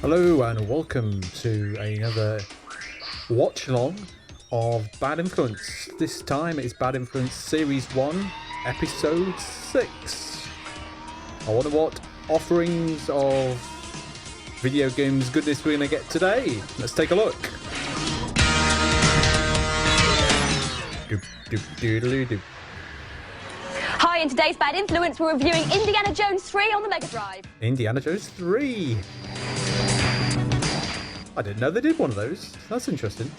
Hello and welcome to another watch along of Bad Influence. This time it's Bad Influence Series 1, Episode 6. I wonder what offerings of video games goodness we're going to get today. Let's take a look. Hi, in today's Bad Influence we're reviewing Indiana Jones 3 on the Mega Drive. Indiana Jones 3. I didn't know they did one of those. That's interesting.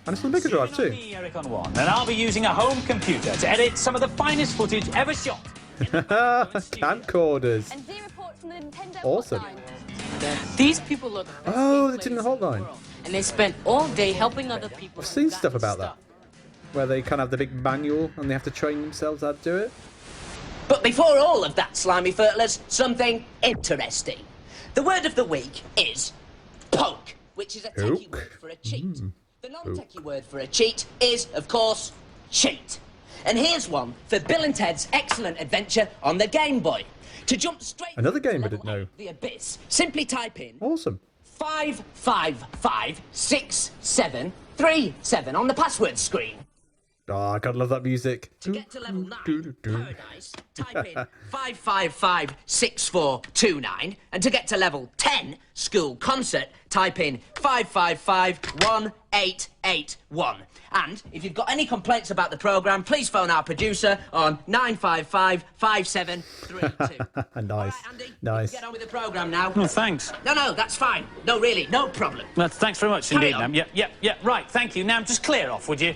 And it's on the Mega Drive too. Me, Eric on one, and I'll be using a home computer to edit some of the finest footage ever shot. Camcorders. And Z reports from the Nintendo Awesome. Hotline. These people are the best Oh, the players Nintendo in the Hotline. world, and they spend all day helping other people. I've seen learn stuff about that. stuff. Where they kind of have the big manual and they have to train themselves how to do it. But before all of that, slimy furtlers, something interesting. The word of the week is poke, which is a techie Poke? word for a cheat. The non-techie word for a cheat is, of course, cheat. And here's one for Bill and Ted's Excellent Adventure on the Game Boy. To jump straight Another to game I level didn't know. 8, The Abyss, simply type in Awesome. 5556737 on the password screen. Oh, I gotta love that music. To get to level 9, Paradise, type in 5556429. And to get to level 10, School Concert, type in 5551881. And if you've got any complaints about the programme, please phone our producer on 9555732. Nice. All right, Andy, Nice. Get on with the programme now. Oh, thanks. No, that's fine. No, really, no problem. Well, thanks very much Carry indeed, on. Nam. Yep, right, thank you. Nam, just clear off, would you?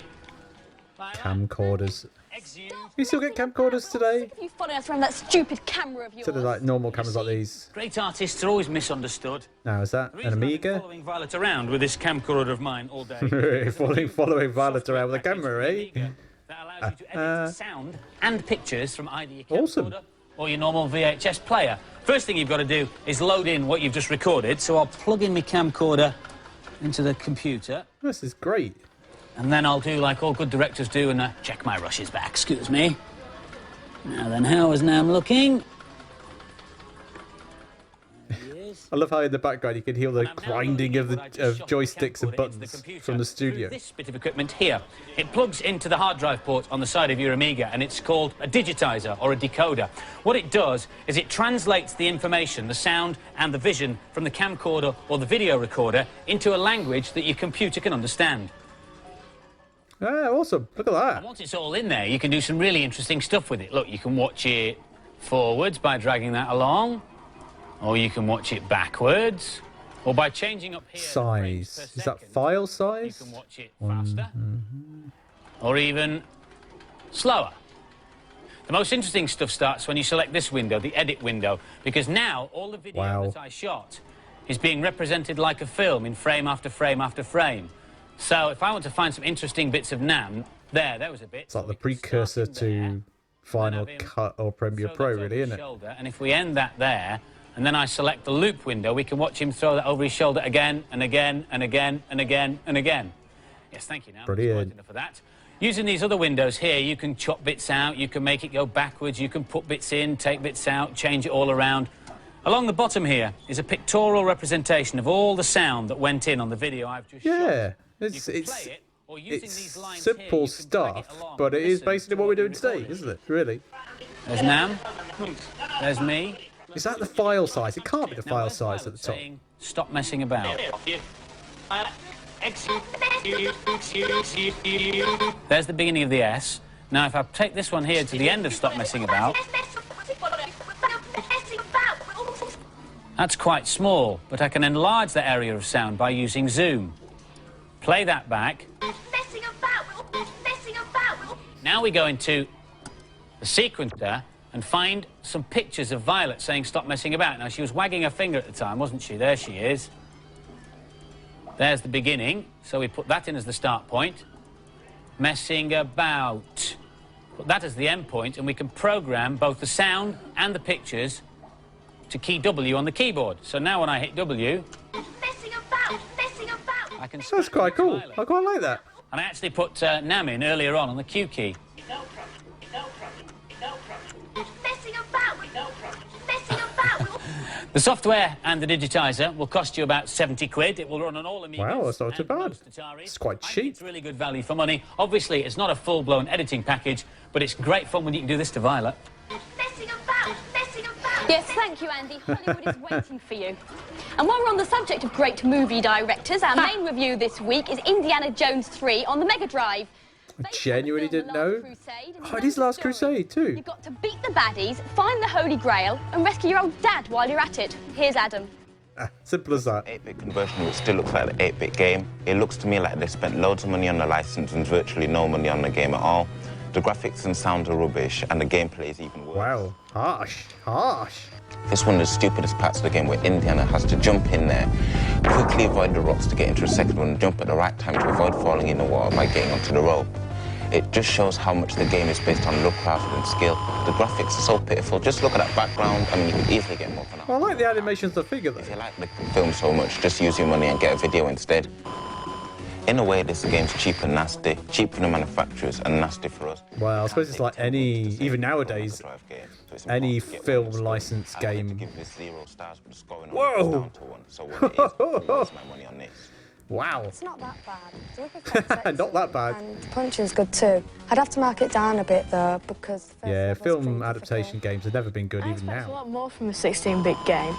Camcorders. Exhume. You still get camcorders today? You following us around that stupid camera of yours. Instead of like normal cameras like these. Great artists are always misunderstood. Now, is that The an reason I've been Amiga? following Violet around with this camcorder of mine all day. following Violet around with a camera, eh? That allows you to edit sound and pictures from either your camcorder Awesome. or your normal VHS player. First thing you've got to do is load in what you've just recorded. So I'll plug in my camcorder into the computer. This is great. And then I'll do like all good directors do and check my rushes back. Excuse me. Now then, how is Nam looking? I love how in the background you can hear the grinding of joysticks and buttons from the studio. This bit of equipment here, it plugs into the hard drive port on the side of your Amiga, and it's called a digitizer or a decoder. What it does is it translates the information, the sound and the vision from the camcorder or the video recorder into a language that your computer can understand. Ah, awesome. Look at And that. once it's all in there, you can do some really interesting stuff with it. Look, you can watch it forwards by dragging that along, or you can watch it backwards, or by changing up here. the frames Size. per Is that second, file You size? can watch it faster, or even slower. The most interesting stuff starts when you select this window, the edit window, because now all the video Wow. that I shot is being represented like a film in frame after frame after frame. So if I want to find some interesting bits of Nam, there was a bit. It's like the precursor to Final Cut or Premiere Pro, really, isn't it? And if we end that there, and then I select the loop window, we can watch him throw that over his shoulder again and again and again and again and again. Yes, thank you, Nam. That's Brilliant. quite enough for that. Using these other windows here, you can chop bits out, you can make it go backwards, you can put bits in, take bits out, change it all around. Along the bottom here is a pictorial representation of all the sound that went in on the video I've just shot. Yeah. You It's can it's play it, or using it's these lines here, simple you can drag it stuff, along but and it is listen basically to what we're doing you're today, recording. isn't it? Really. There's Nam. There's me. Is that the file size? It can't be the Now, file where's size Violet at the top. saying, stop messing about. There's the beginning of the S. Now, if I take this one here to the end of stop messing about, that's quite small, but I can enlarge that area of sound by using zoom. Play that back. Now we go into the sequencer and find some pictures of Violet saying stop messing about. Now, she was wagging her finger at the time, wasn't she? There she is. There's the beginning, so we put that in as the start point. Messing about. Put that as the end point, and we can program both the sound and the pictures to key W on the keyboard. So now when I hit W, I can... That's quite cool. I quite like that. And I actually put Nam in earlier on the Q key. The software and the digitizer will cost you about 70 quid. It will run on all Amigas. Wow, that's not too and bad. most Ataris. It's quite I think cheap. It's really good value for money. Obviously, it's not a full-blown editing package, but it's great fun when you can do this to Violet. Messing about! Messing about! Yes, thank you, Andy. Hollywood is waiting for you. And while we're on the subject of great movie directors, our main review this week is Indiana Jones 3 on the Mega Drive. I genuinely didn't know. Oh, it is Last Crusade too. You've got to beat the baddies, find the Holy Grail, and rescue your old dad while you're at it. Here's Adam. Simple as that. 8-bit conversion, it still looks like an 8-bit game. It looks to me like they spent loads of money on the license and virtually no money on the game at all. The graphics and sound are rubbish, and the gameplay is even worse. Wow, harsh, harsh. It's one of the stupidest parts of the game where Indiana has to jump in there, quickly avoid the rocks to get into a second one, and jump at the right time to avoid falling in the water by getting onto the rope. It just shows how much the game is based on luck rather than skill. The graphics are so pitiful. Just look at that background. I mean, you could easily get more for that. I like the animations of the figure though. If you like the film so much, just use your money and get a video instead. In a way, this game's cheap and nasty. Cheap for the manufacturers and nasty for us. Well, I suppose it's like any, even nowadays, any film license game. Whoa! Wow. It's not that bad. Not that bad. And the punching's good too. I'd have to mark it down a bit though, because the first Yeah, level's film pretty adaptation difficult. games have never been good I even expect a now. lot more from a 16-bit game,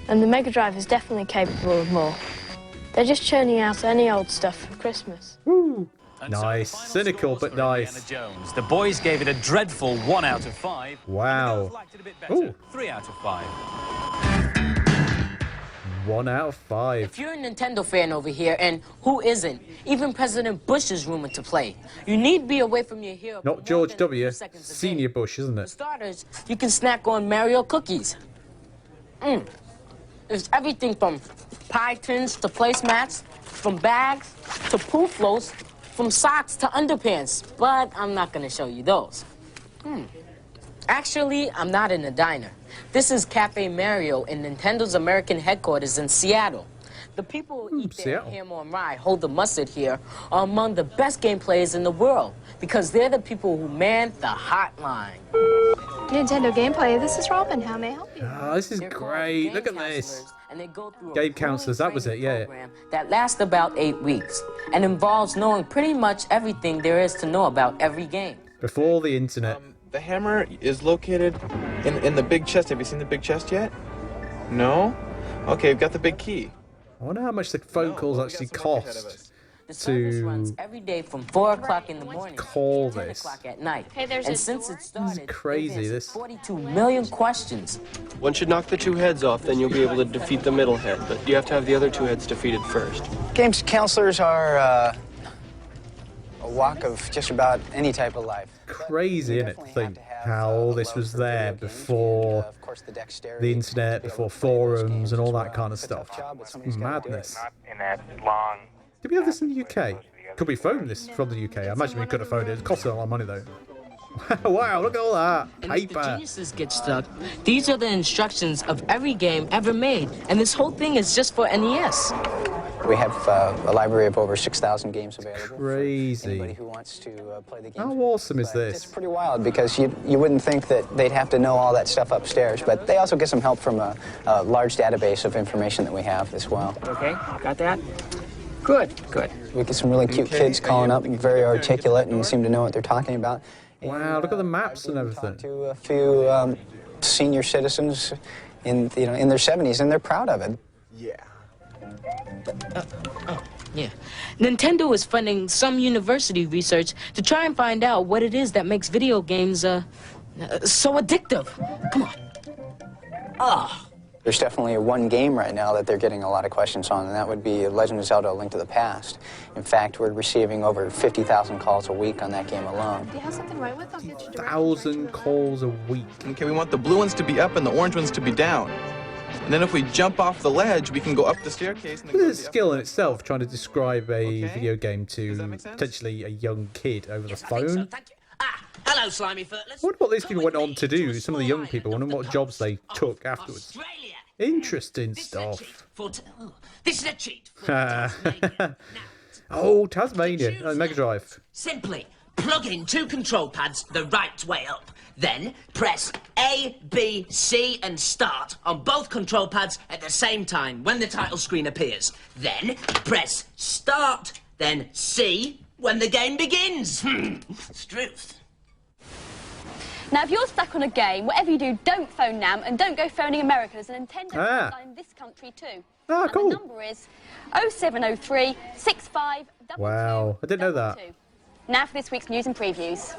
and the Mega Drive is definitely capable of more. They're just churning out any old stuff for Christmas. Woo! And so Nice, the final cynical scores but for nice. Indiana Jones. The boys gave it a dreadful 1 out of 5. Wow. The girls liked it a bit better. Ooh. 3 out of 5. 1 out of 5. If you're a Nintendo fan over here, and who isn't? Even President Bush is rumored to play. You need be away from your hero. for Not more George than a few W. seconds a Senior day. Bush, isn't For it? starters, you can snack on Mario cookies. There's everything from pie tins to placemats, from bags to poo floats, from socks to underpants. But I'm not gonna show you those. Actually, I'm not in a diner. This is Cafe Mario in Nintendo's American headquarters in Seattle. The people who eat their Seattle. ham on rye, hold the mustard here, are among the best game players in the world because they're the people who man the hotline. Nintendo gameplay, this is Robin. How may I help you? Oh, this is They're called great. game Look at this. counselors, and they go through a Game grueling counselors, that was training it, yeah. program that lasts about 8 weeks and involves knowing pretty much everything there is to know about every game. Before the internet. The hammer is located in the big chest. Have you seen the big chest yet? No? Okay, we've got the big key. I wonder how much the phone calls well, we got actually some work ahead of cost us. The service to runs every day from 4 o'clock in the morning call to 10 this. o'clock at night. Hey, there's and a since door? it started, crazy, they've answered this. 42 million questions. One should knock the 2 heads off, then you'll be able to defeat the middle head. But you have to have the other 2 heads defeated first. Games counselors are a walk of just about any type of life. Crazy, isn't it, to think how all this was there before the internet, before forums and all that kind of stuff. It's madness. Did we have this in the UK? Could we phone this from the UK? I imagine we could have phoned it. It cost a lot of money though. Wow, look at all that And if the paper. geniuses get stuck, these are the instructions of every game ever made. And this whole thing is just for NES. We have a library of over 6,000 games available. Crazy. Anybody who wants to play the game. How awesome is But this? It's pretty wild because you wouldn't think that they'd have to know all that stuff upstairs, but they also get some help from a large database of information that we have as well. Okay, got that? Good, good. We get some really cute kids calling up, very articulate, and seem to know what they're talking about. Wow, look at the maps and everything. To a few senior citizens in their 70s, and they're proud of it. Yeah. Yeah. Nintendo is funding some university research to try and find out what it is that makes video games so addictive. Come on. Ah. There's definitely one game right now that they're getting a lot of questions on, and that would be Legend of Zelda: A Link to the Past. In fact, we're receiving over 50,000 calls a week on that game alone. Do you have something right with? I'll get you directly. 1,000 calls a week. Okay, we want the blue ones to be up and the orange ones to be down. And then if we jump off the ledge, we can go up the staircase and then go This is to the skill upper in itself, trying to describe a Okay. video game to that make sense? potentially a young kid over the I think so, phone. thank you. Ah, hello, Slimy Foot. I wonder what these people went on to do, some of the young people, I wonder what jobs they took afterwards. Australia. Interesting This is a cheat stuff. for this is a cheat for Tasmania. Now, Oh, Tasmania, choose Mega Drive. Simply plug in 2 control pads the right way up. Then press A, B, C and start on both control pads at the same time when the title screen appears. Then press start, then C when the game begins. Struth. Now, if you're stuck on a game, whatever you do, don't phone Nam and don't go phoning America. There's a Nintendo Hotline in this country too. Ah, cool. And the number is 0703 65. Wow, I didn't know that. Now for this week's news and previews.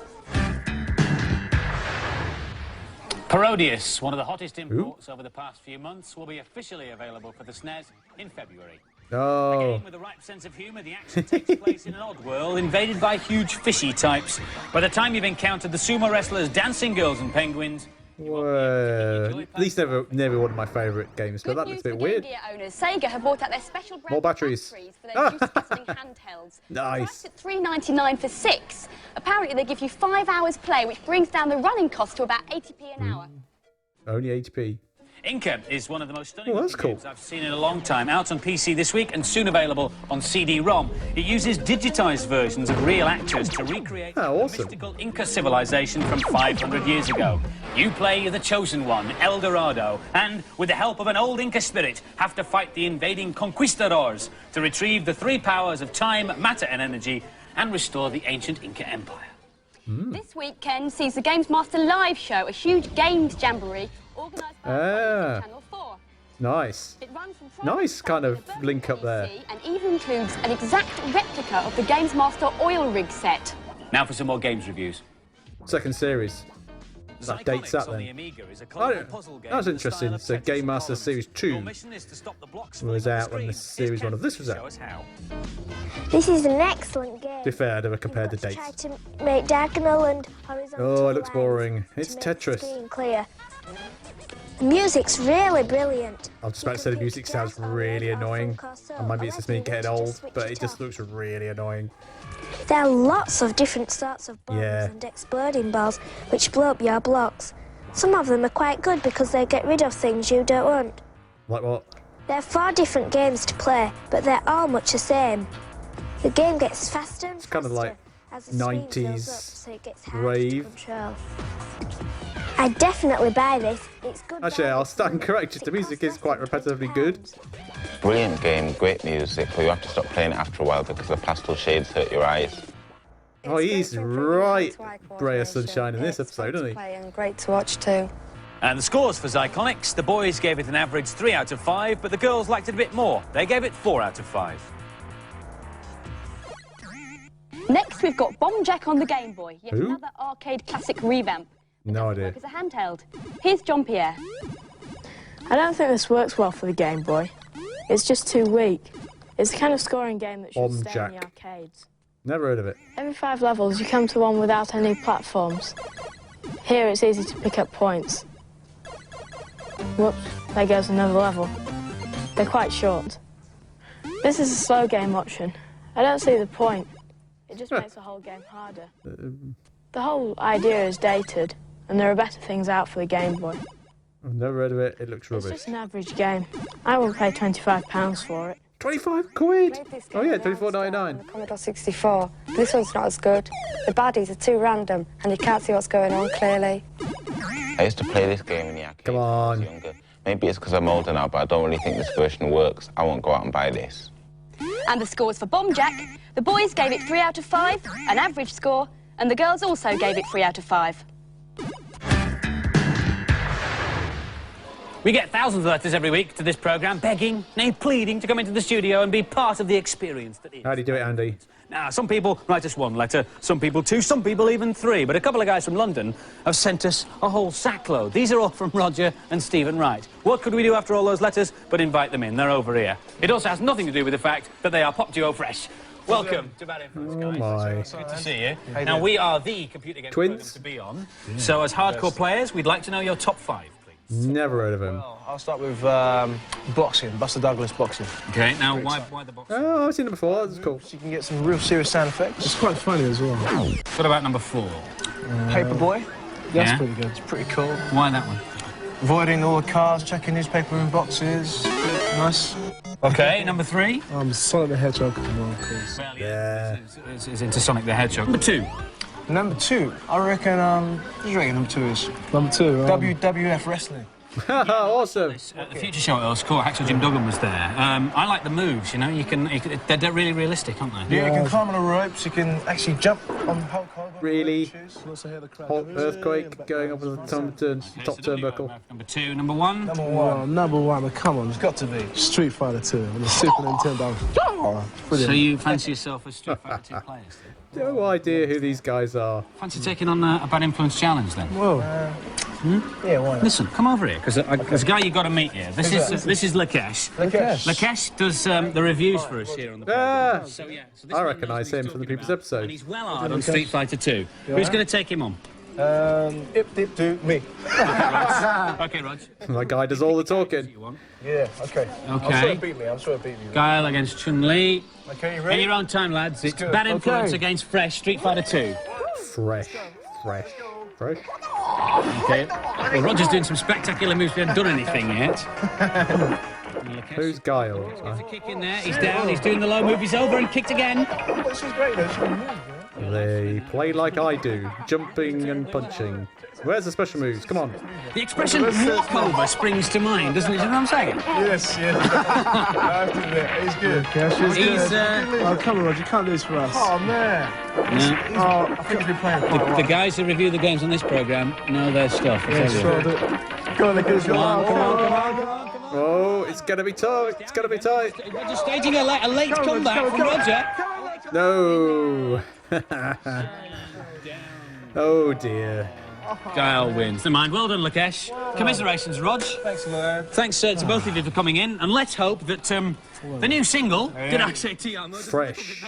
Parodius, one of the hottest imports over the past few months, will be officially available for the SNES in February. Oh. A game with the right sense of humour, the action takes place in an odd world invaded by huge fishy types. By the time you've encountered the sumo wrestlers, dancing girls and penguins... Well, at least never one of my favourite games, but that looks a bit weird. Game Gear owners, Sega have brought out their special brand More batteries. for their juice-guzzling handhelds. Nice. Priced at $3.99 for 6. Apparently they give you 5 hours play, which brings down the running cost to about 80p an hour. Only 80p. Inca is one of the most stunning that's cool. games I've seen in a long time. Out on PC this week and soon available on CD-ROM. It uses digitised versions of real actors to recreate the mystical Inca civilization from 500 years ago. You play the Chosen One, El Dorado, and, with the help of an old Inca spirit, have to fight the invading conquistadors to retrieve the 3 powers of time, matter and energy and restore the ancient Inca Empire. This weekend sees the Games Master live show, a huge games jamboree organised by Channel 4. Nice. It runs from Nice kind of link up there. and even includes an exact replica of the Games Master oil rig set. Now for some more games reviews. Second series. That dates that then. That's interesting. So Game Master Series 2 was out when the Series 1 of this was out. This is an excellent game. To be fair, I never compared the dates. Try to make diagonal and horizontal Oh, it looks lines boring. It's to make the Tetris. screen clear. The music's really brilliant. I was just about to say the music sounds really annoying. And maybe it's just me getting old, but it just looks really annoying. There are lots of different sorts of bombs and exploding balls which blow up your blocks. Some of them are quite good because they get rid of things you don't want. Like what? There are 4 different games to play, but they're all much the same. The game gets faster and It's kind of like as the screen fills 90s up, so it gets harder to rave. control. I'd definitely buy this. It's good. Actually, I'll stand corrected. The music is quite repetitively good. Brilliant game, great music, but you have to stop playing it after a while because the pastel shades hurt your eyes. Oh, he's right. Ray of Sunshine in this episode, isn't he? And great to watch too. And the scores for Zyconics, the boys gave it an average 3 out of 5, but the girls liked it a bit more. They gave it 4 out of 5. Next, we've got Bombjack on the Game Boy. Yet Who? another arcade classic revamp. No idea. It's a handheld. Here's John Pierre. I don't think this works well for the Game Boy. It's just too weak. It's the kind of scoring game that should stay in the Bombjack. arcades. Never heard of it. Every 5 levels, you come to one without any platforms. Here, it's easy to pick up points. Whoops, there goes another level. They're quite short. This is a slow game option. I don't see the point. It just makes the whole game harder. The whole idea is dated, and there are better things out for the Game Boy. I've never heard of it. It looks It's rubbish. just an average game. I won't pay £25 for it. 25 quid? Oh yeah, 24.99. The Commodore 64. This one's not as good. The baddies are too random, and you can't see what's going on clearly. I used to play this game in the arcade Come on. when I was younger. Maybe it's because I'm older now, but I don't really think this version works. I won't go out and buy this. And the scores for Bombjack. The boys gave it 3 out of 5, an average score, and the girls also gave it 3 out of 5. We get thousands of letters every week to this programme, begging, nay, pleading to come into the studio and be part of the experience that is. How do you do it, Andy? Now, some people write us 1 letter, some people 2, some people even 3, but a couple of guys from London have sent us a whole sackload. These are all from Roger and Stephen Wright. What could we do after all those letters but invite them in? They're over here. It also has nothing to do with the fact that they are Pop Duo Fresh. Welcome to Bad Influence, guys. Oh my. Good to see you. Now, we are the computer game program Twins? to be on. So, as hardcore players, we'd like to know your top 5, please. Never heard of him. Well, I'll start with boxing, Buster Douglas boxing. Okay, now, why the box? Oh, I've seen it before. That's cool. So you can get some real serious sound effects. It's quite funny as well. What about number 4? Paperboy. That's Yeah? pretty good. It's pretty cool. Why that one? Avoiding all the cars, checking newspaper in boxes. Nice. Okay, number 3. Sonic the Hedgehog. Come on, please. Well, Yeah. Is into Sonic the Hedgehog. Number 2. Number 2, I reckon, what do you reckon number 2 is? Number 2. WWF Wrestling. Awesome. At the Future Show at Earl's Court, Hacksaw Jim Duggan was there. I like the moves, you know. They're really realistic, aren't they? Yeah, you can climb on the ropes, you can actually jump on Hulk Hogan. Really? Hot earthquake going up the top turnbuckle. Number 2, number 1. Number 1. Number 1, come on. It's got to be. Street Fighter 2 on the Super Nintendo. Oh, brilliant. So you fancy yourself as Street Fighter 2 players? No idea who these guys are. Fancy taking on a Bad Influence challenge then? Whoa. Yeah, why not? Listen, come over here, because there's a guy you've got to meet here. This is Lakesh. Lakesh does the reviews for us here on the program. So, yeah, I recognise him from the previous episode. And he's well hard on Street Fighter 2. Who's going to take him on? Me. Okay, Rog. That guy does all the talking. Yeah, okay. I'm sure he'll beat me. Guile against Chun-Li. Okay, you ready? In your own time, lads. It's Bad Influence against Fresh, Street Fighter 2. Fresh. Okay. Well, Roger's doing some spectacular moves. We haven't done anything yet. Who's Guile? There's a kick in there. He's down. He's doing the low move. He's over and kicked again. She's great, though. She can move, yeah? They play like I do, jumping and punching. Where's the special moves? Come on. The expression walkover springs to mind, doesn't it? Do you know what I'm saying? Yes. I have to admit, he's good. He's, oh, come on, Roger, you can't lose for us. Oh, man. No. I think he's been playing quite well. The guys who review the games on this programme know their stuff. Yeah, sure do. Come on, come on. Oh, it's going to be tight. It's going to be tight. Roger's staging a late comeback from Roger. No. Oh, dear. Guile wins. Never mind. Well done, Lakesh. Commiserations, Rog. Thanks, man. Thanks to both of you for coming in, and let's hope that the new single, did I say TR? Fresh.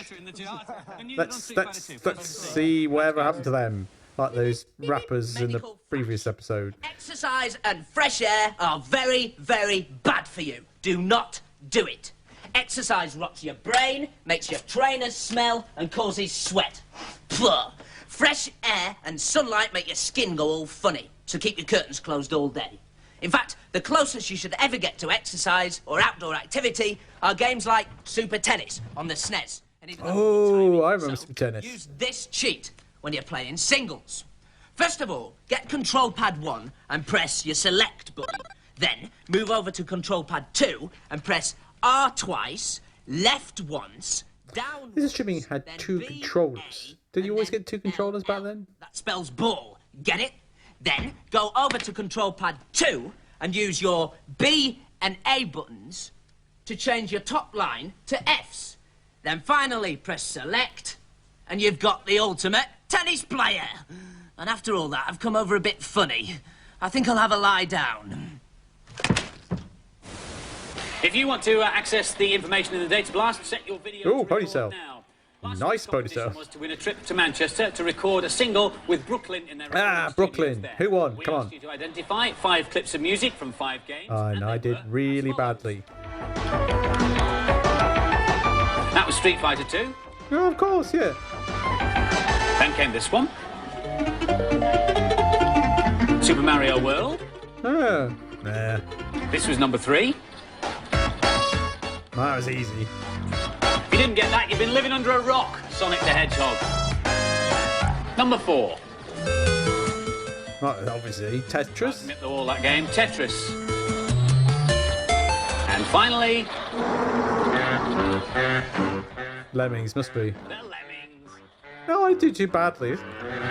Let's see whatever happened to them, like those rappers in the previous episode. Exercise and fresh air are very, very bad for you. Do not do it. Exercise rots your brain, makes your trainers smell, and causes sweat. Pugh. Fresh air and sunlight make your skin go all funny, so keep your curtains closed all day. In fact, the closest you should ever get to exercise or outdoor activity are games like Super Tennis on the SNES. Oh, I remember Super Tennis. Use this cheat when you're playing singles. First of all, get Control Pad 1 and press your Select button. Then, move over to Control Pad 2 and press R twice, left once, down. This streaming had 2 controllers. Did you always get 2 controllers back then? That spells ball. Get it? Then go over to Control Pad 2 and use your B and A buttons to change your top line to Fs. Then finally press Select and you've got the ultimate tennis player. And after all that, I've come over a bit funny. I think I'll have a lie down. If you want to access the information in the data blast, set your video to ponytail now. Nice ponytail. Was to win a trip to Manchester to record a single with Brooklyn in their Brooklyn. Who won? Come on. We asked you to identify 5 clips of music from 5 games. And I did really badly. That was Street Fighter 2. Oh, of course, yeah. Then came this one. Super Mario World. Oh, nah. This was number 3. That was easy. If you didn't get that, you've been living under a rock, Sonic the Hedgehog. Number 4. Right, obviously, Tetris. Admit all that game, Tetris. And finally... Lemmings, must be. The Lemmings. No, I did too badly.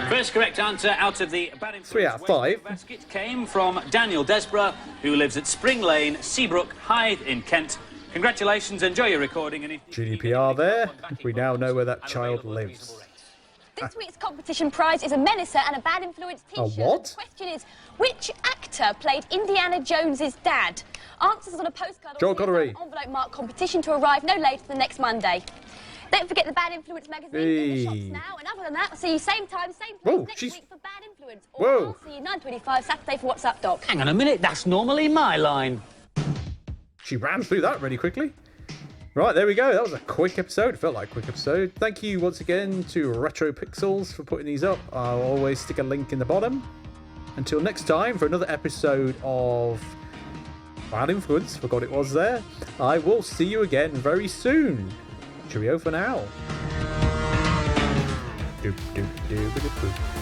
First correct answer out of the Bad Influence 3 out of 5. basket came from Daniel Desborough, who lives at Spring Lane, Seabrook, Hythe in Kent. Congratulations, enjoy your recording. And if GDPR there. We now know where that child lives. This week's competition prize is a Menacer and a Bad Influence t-shirt. A what? The question is, which actor played Indiana Jones's dad? Answers on a postcard Joel or Connery. envelope marked competition to arrive no later than next Monday. Don't forget the Bad Influence magazine in the shops now. And other than that, I'll see you same time, same place next week for Bad Influence. Or I'll see you 9:25 Saturday for What's Up, Doc. Hang on a minute, that's normally my line. She ran through that really quickly. Right, there we go. That was a quick episode. It felt like a quick episode. Thank you once again to Retro Pixels for putting these up. I'll always stick a link in the bottom. Until next time for another episode of Bad Influence, forgot it was there. I will see you again very soon. Cheerio for now. Doop, doop, doop, doop, doop.